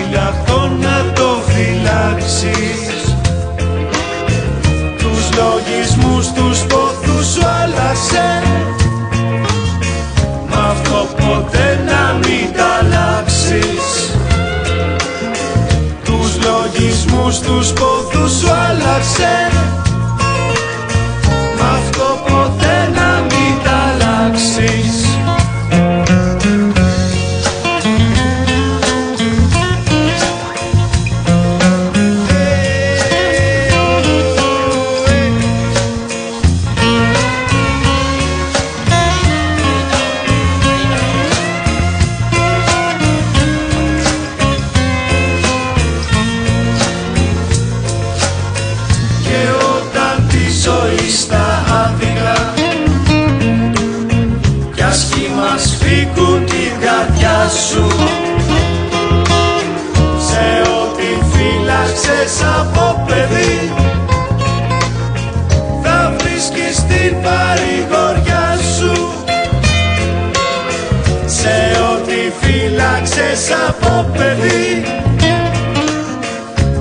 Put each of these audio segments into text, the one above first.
φύλακτο να το φυλάξεις. Τους λογισμούς, τους πόθους σου άλλαξε, μ' αυτό ποτέ να μην τα αλλάξεις. Τους λογισμούς, τους πόθους σου άλλαξε, μ' αυτό ποτέ να μην τα αλλάξεις. Φύγουν τη καρδιά σου, σε ό,τι φύλαξες από παιδί, θα βρίσκεις την παρηγοριά σου. Σε ό,τι φύλαξες από παιδί,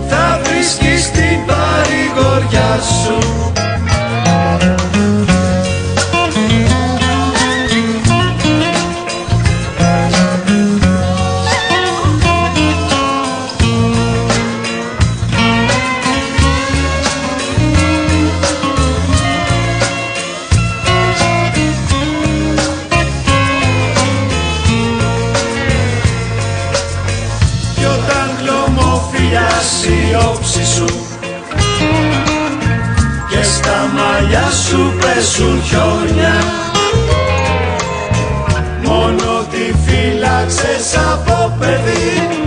θα βρίσκεις την παρηγοριά σου. Η όψη σου και στα μαλλιά σου πέσουν χιόνια, μόνο τη φύλαξες από παιδί,